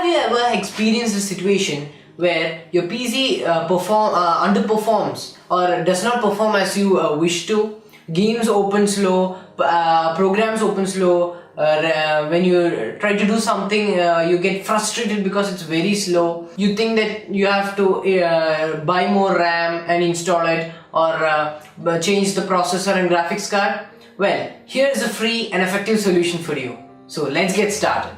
Have you ever experienced a situation where your PC underperforms or does not perform as you wish to? Games open slow, programs open slow. When you try to do something, you get frustrated because it's very slow. You think that you have to buy more RAM and install it, or change the processor and graphics card. Well, here is a free and effective solution for you. So let's get started.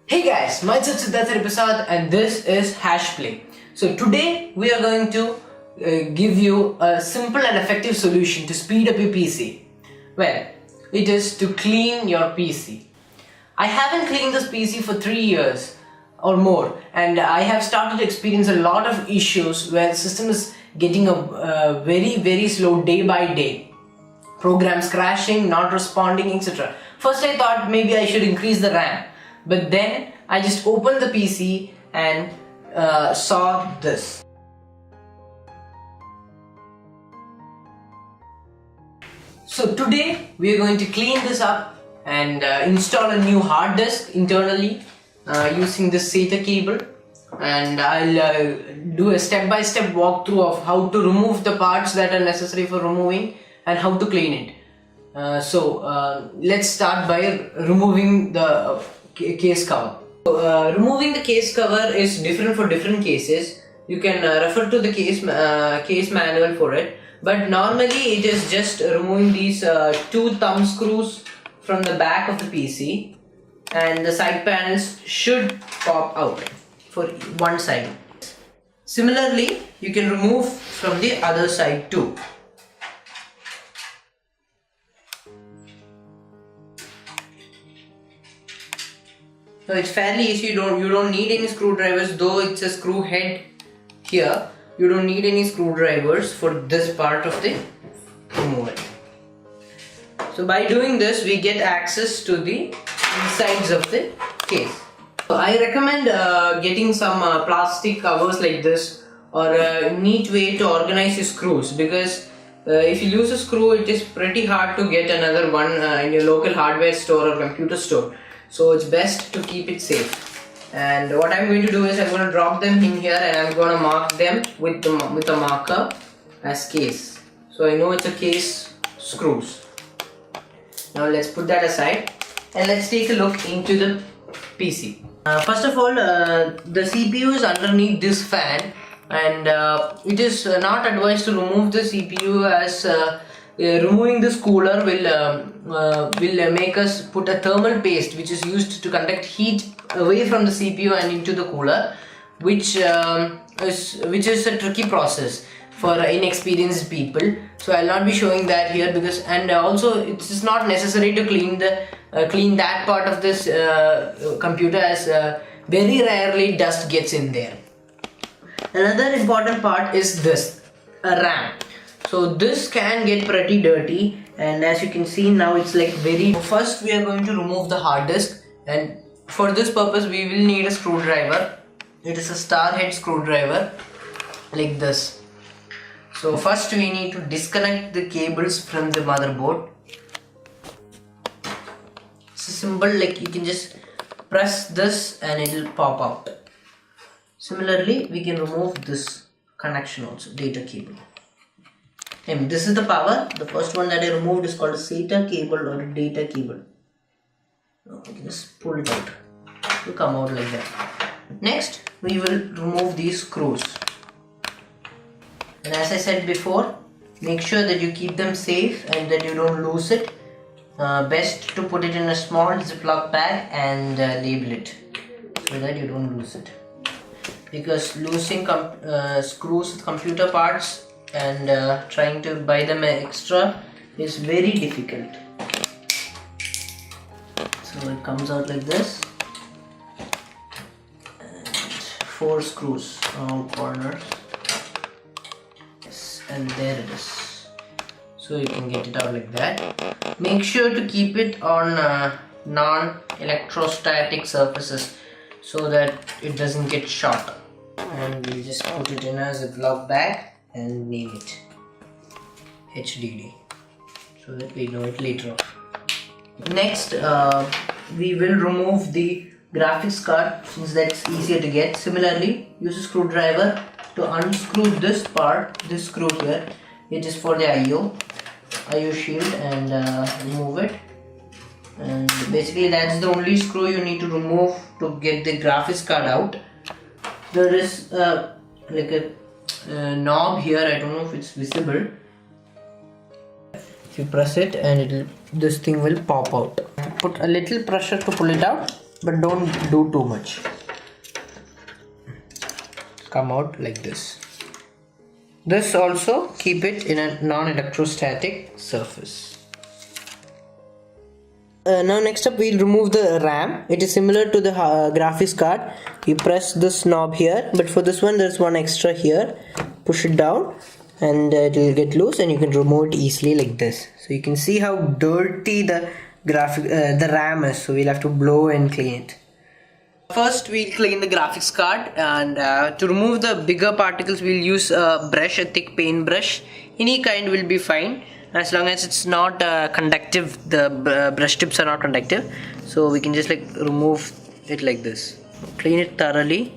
Hey guys, myself Siddharth Hariprasad and this is HashPlay. So today we are going to give you a simple and effective solution to speed up your PC. Well, it is to clean your PC. I haven't cleaned this PC for 3 years or more, and I have started to experience a lot of issues where the system is getting a very slow day by day. Programs crashing, not responding, etc. First I thought maybe I should increase the RAM. But then I just opened the PC and saw this. So today we are going to clean this up and install a new hard disk internally using this SATA cable, and I'll do a step-by-step walkthrough of how to remove the parts that are necessary for removing and how to clean it. Let's start by removing the case cover. Removing the case cover is different for different cases. You can refer to the case manual for it, but normally it is just removing these 2 thumb screws from the back of the PC, and the side panels should pop out for one side. Similarly, you can remove from the other side too. So it's fairly easy. You don't need any screwdrivers, though it's a screw head here. You don't need any screwdrivers for this part of the removal. So by doing this, we get access to the insides of the case. So I recommend getting some plastic covers like this, or a neat way to organize your screws, because if you lose a screw, it is pretty hard to get another one in your local hardware store or computer store. So it's best to keep it safe. And what I'm going to do is I'm going to drop them in here, and I'm going to mark them with a marker as case. So I know it's a case screws. Now let's put that aside and let's take a look into the PC. First of all, the CPU is underneath this fan, and it is not advised to remove the CPU, as removing this cooler will make us put a thermal paste which is used to conduct heat away from the CPU and into the cooler, which is a tricky process for inexperienced people. So I'll not be showing that here, because, and also it is not necessary to clean that part of this computer, as very rarely dust gets in there. Another important part is this RAM. So this can get pretty dirty, and as you can see now, it's like very. First we are going to remove the hard disk, and for this purpose we will need a screwdriver. It is a star head screwdriver like this. So first we need to disconnect the cables from the motherboard. It's a symbol, like you can just press this and it will pop out. Similarly, we can remove this connection also, data cable. And this is the power. The first one that I removed is called a SATA cable or a data cable. Now we can just pull it out. It will come out like that. Next, we will remove these screws. And as I said before, make sure that you keep them safe and that you don't lose it. Best to put it in a small Ziploc bag and label it so that you don't lose it. Because losing screws with computer parts and trying to buy them extra is very difficult. So it comes out like this, and 4 screws on all corners. Yes, and there it is. So you can get it out like that. Make sure to keep it on non-electrostatic surfaces so that it doesn't get shot. And we'll just put it in a Ziploc bag and name it HDD so that we know it later on. Next, we will remove the graphics card since that's easier to get. Similarly, use a screwdriver to unscrew this part, this screw here. It is for the IO shield, and remove it. And basically that's the only screw you need to remove to get the graphics card out. There is like a knob here. I don't know if it's visible. If you press it and this thing will pop out. Put a little pressure to pull it out, but don't do too much. Come out like this. This also keep it in a non-electrostatic surface. Now next up we'll remove the RAM. It is similar to the graphics card. You press this knob here, but for this one there's one extra here. Push it down and it will get loose and you can remove it easily like this. So you can see how dirty the RAM is, so we'll have to blow and clean it. First we'll clean the graphics card, and to remove the bigger particles we'll use a brush, a thick paint brush. Any kind will be fine as long as it's not conductive. The brush tips are not conductive, so we can just like remove it like this. Clean it thoroughly.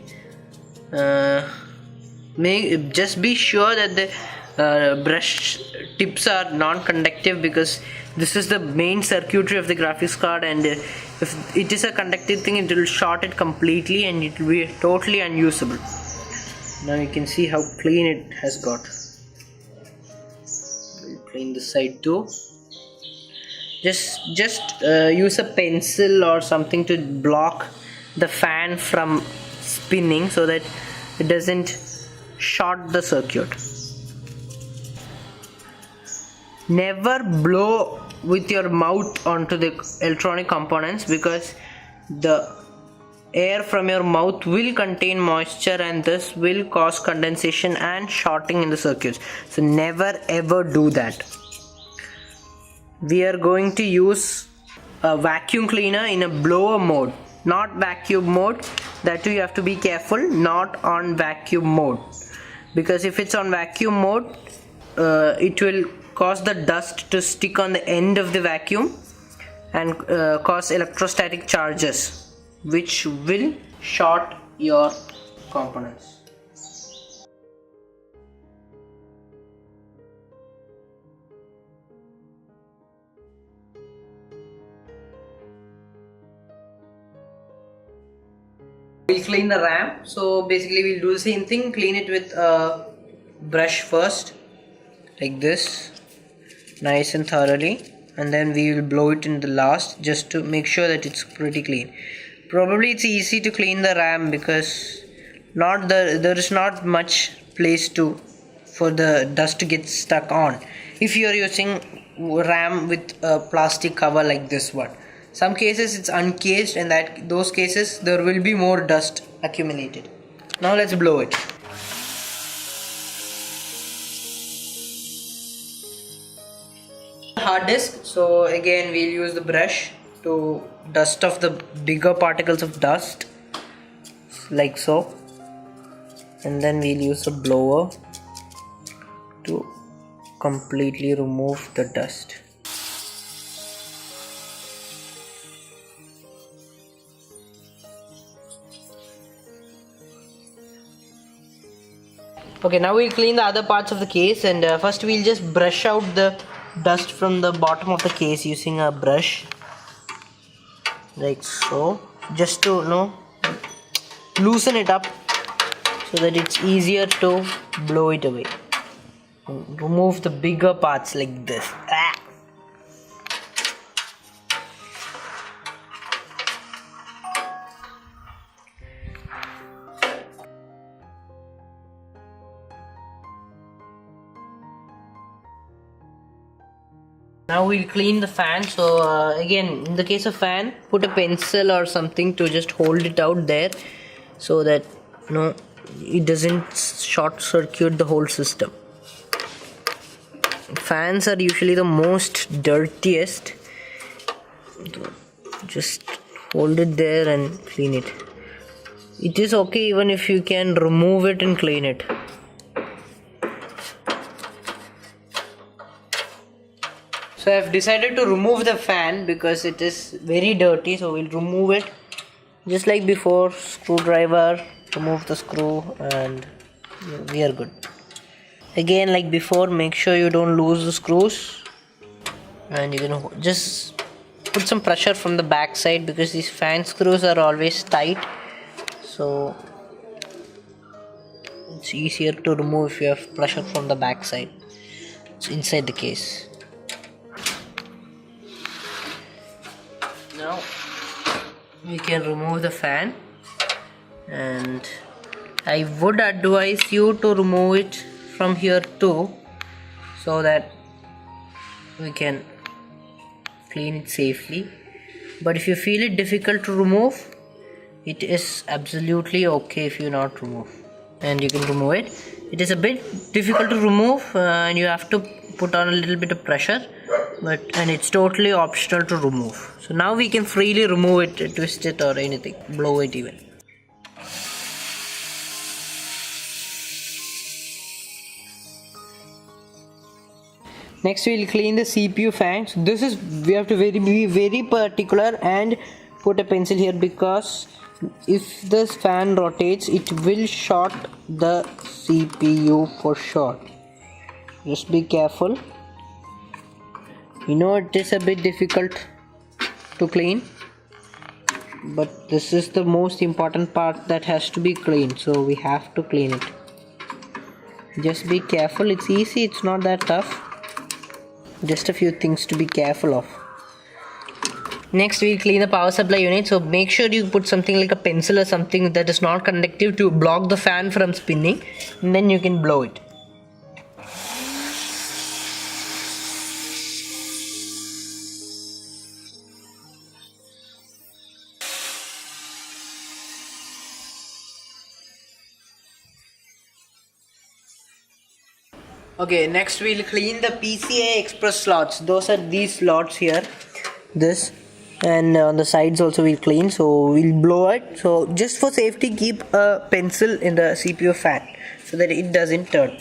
Just be sure that the brush tips are non-conductive, because this is the main circuitry of the graphics card, and if it is a conductive thing, it will short it completely and it will be totally unusable. Now you can see how clean it has got. We'll clean this side too. Just use a pencil or something to block the fan from spinning so that it doesn't short the circuit. Never blow with your mouth onto the electronic components, because the air from your mouth will contain moisture and this will cause condensation and shorting in the circuits. So never ever do that. We are going to use a vacuum cleaner in a blower mode, not vacuum mode. That too you have to be careful, not on vacuum mode, because if it's on vacuum mode it will cause the dust to stick on the end of the vacuum and cause electrostatic charges, which will short your components. We'll clean the RAM. So basically we'll do the same thing, clean it with a brush first, like this, nice and thoroughly, and then we will blow it in the last, just to make sure that it's pretty clean. Probably it's easy to clean the RAM because there is not much place for the dust to get stuck on if you are using RAM with a plastic cover like this one. Some cases it's uncased, and those cases there will be more dust accumulated. Now let's blow it. Hard disk. So again we'll use the brush to dust off the bigger particles of dust like so, and then we'll use a blower to completely remove the dust. Okay, now we'll clean the other parts of the case, and first we'll just brush out the dust from the bottom of the case using a brush like so, just to loosen it up so that it's easier to blow it away. Remove the bigger parts like this. Now we'll clean the fan. So again, in the case of fan, put a pencil or something to just hold it out there so that it doesn't short circuit the whole system. Fans are usually the most dirtiest. Just hold it there and clean it. It is okay even if you can remove it and clean it. So I've decided to remove the fan because it is very dirty, so we'll remove it just like before. Screwdriver, remove the screw, and we are good. Again, like before, make sure you don't lose the screws, and you can just put some pressure from the back side because these fan screws are always tight, so it's easier to remove if you have pressure from the back side. It's inside the case. Now we can remove the fan, and I would advise you to remove it from here too, so that we can clean it safely. But if you feel it difficult to remove, it is absolutely okay if you not remove, and you can remove it. It is a bit difficult to remove, and you have to put on a little bit of pressure, and it's totally optional to remove. So now we can freely remove it, twist it or anything, blow it even. Next we'll clean the CPU fan. So this is, we have to be very particular and put a pencil here, because if this fan rotates, it will short the CPU for sure. Just be careful. You know it is a bit difficult to clean, but this is the most important part that has to be cleaned, so we have to clean it. Just be careful. It's easy, it's not that tough. Just a few things to be careful of. Next we'll clean the power supply unit, so make sure you put something like a pencil or something that is not conductive to block the fan from spinning, and then you can blow it. Okay, next we'll clean the PCI Express slots. Those are these slots here, this, and on the sides also we'll clean. So we'll blow it. So just for safety, keep a pencil in the CPU fan so that it doesn't turn.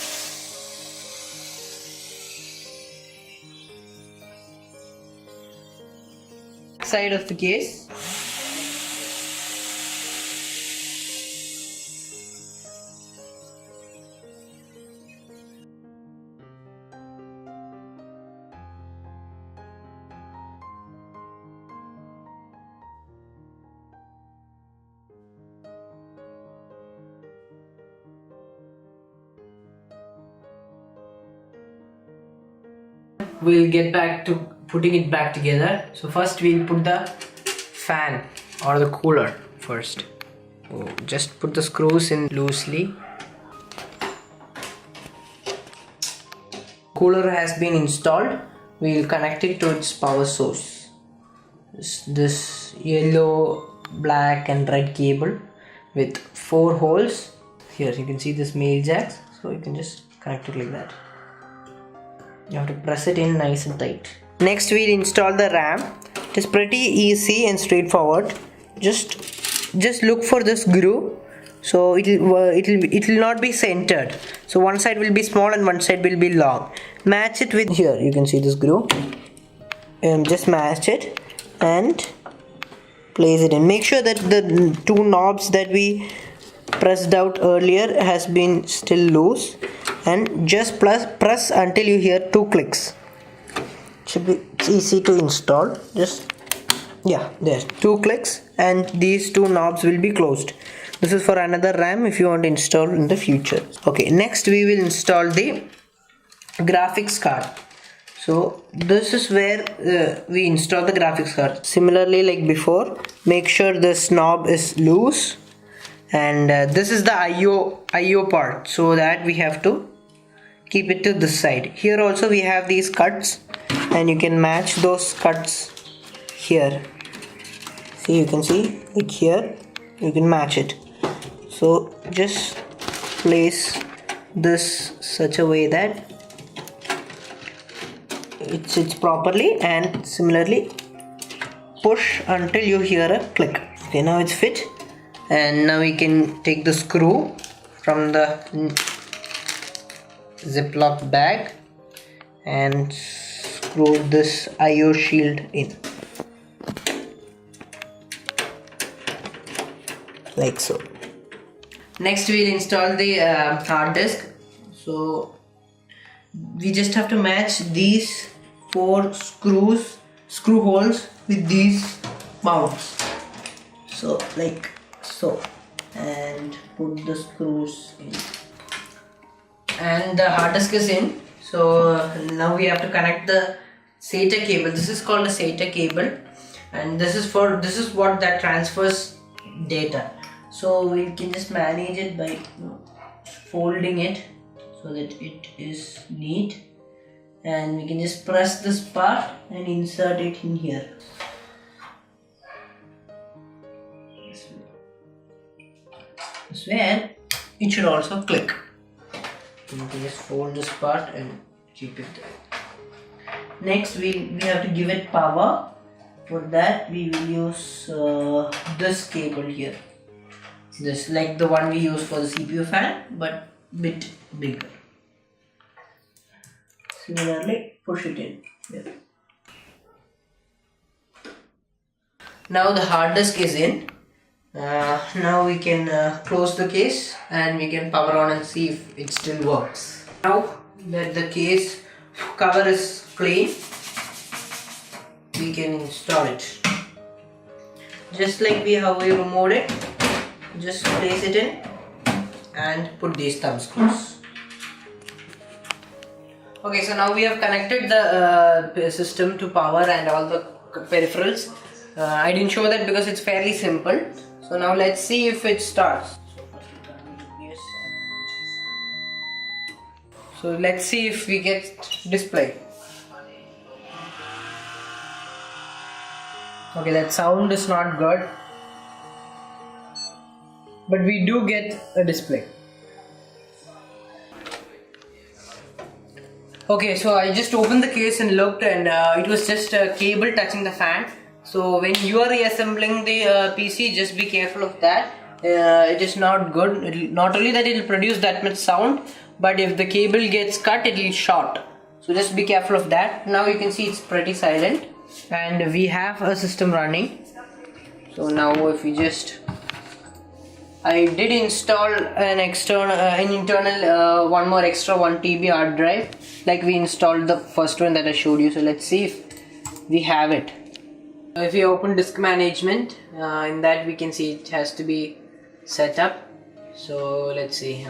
Side of the case. We'll get back to putting it back together. So first we'll put the fan or the cooler first. So just put the screws in loosely. Cooler has been installed. We'll connect it to its power source. This yellow, black and red cable with 4 holes. Here you can see this male jacks, so you can just connect it like that. You have to press it in nice and tight. Next we'll install the RAM. It is pretty easy and straightforward. Just look for this groove, so it will not be centered. So one side will be small and one side will be long. Match it with, here you can see this groove. Just match it and place it in. Make sure that the 2 knobs that we pressed out earlier has been still loose, and just press until you hear 2 clicks. It's easy to install. Just, yeah, there, 2 clicks and these 2 knobs will be closed. This is for another RAM if you want to install in the future. Okay, next we will install the graphics card. So this is where we install the graphics card. Similarly like before, make sure this knob is loose, and this is the IO part, so that we have to keep it to this side. Here also we have these cuts, and you can match those cuts here. See, you can see like here you can match it. So just place this such a way that it sits properly, and similarly push until you hear a click. Okay, now it's fit, and now we can take the screw from the Ziploc bag and screw this IO shield in, like so. Next we'll install the hard disk. So we just have to match these 4 screw holes with these mounts, so like so, and put the screws in, and the hard disk is in. So now we have to connect the SATA cable. This is called a SATA cable, and this is what that transfers data. So we can just manage it by folding it so that it is neat, and we can just press this part and insert it in here. This way, and it should also click. You can just fold this part and keep it there. Next we have to give it power. For that we will use this cable here. This, like the one we use for the CPU fan, but bit bigger. Similarly, push it in here. Now the hard disk is in. Now we can close the case and we can power on and see if it still works. Now that the case cover is clean, we can install it. Just like how we removed it, just place it in and put these thumb screws. Okay, so now we have connected the system to power and all the peripherals. I didn't show that because it's fairly simple. So now let's see if it starts. So let's see if we get display. Okay, that sound is not good, but we do get a display. Okay, so I just opened the case and looked, and it was just a cable touching the fan. So when you are reassembling the PC, just be careful of that. It is not good. Not only that it will produce that much sound, but if the cable gets cut, it will short. So just be careful of that. Now you can see it's pretty silent, and we have a system running. So now if we just, I did install an internal one more extra 1 TB hard drive, like we installed the first one that I showed you. So let's see if we have it. If we open disk management, in that we can see it has to be set up. So let's see,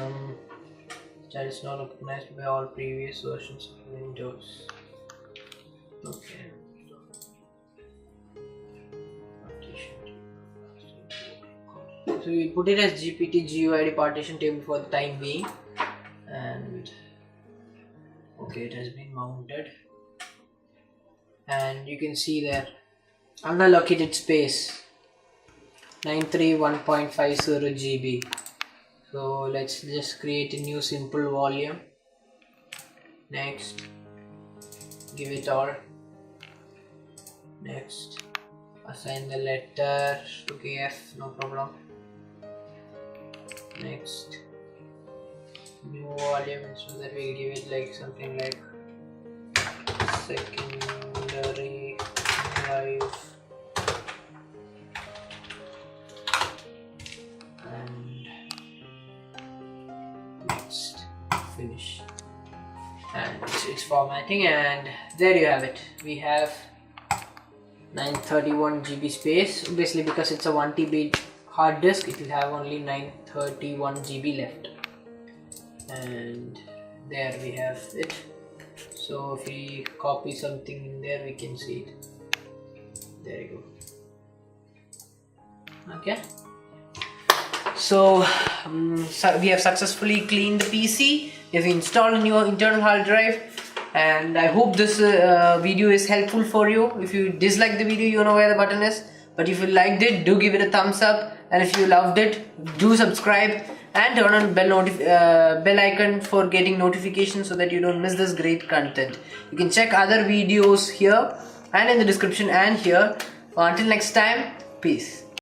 that is not recognized by all previous versions of Windows. Okay. So we put it as GPT GUID partition table for the time being, and okay, it has been mounted, and you can see there unallocated space 931.50 GB. So let's just create a new simple volume. Next, give it all. Next, assign the letter to KF, no problem. Next, new volume, so that we give it like something like secondary drive, and next, finish, and it's formatting, and there you have it. We have 931 GB space. Obviously, because it's a 1 TB hard disk, it will have only 931 GB left, and there we have it. So if we copy something in there, we can see it. There you go. Okay, so we have successfully cleaned the PC. We have installed a new internal hard drive, and I hope this video is helpful for you. If you disliked the video, you know where the button is, but if you liked it, do give it a thumbs up, and if you loved it, do subscribe and turn on bell icon for getting notifications so that you don't miss this great content. You can check other videos here and in the description and here. Until next time, peace.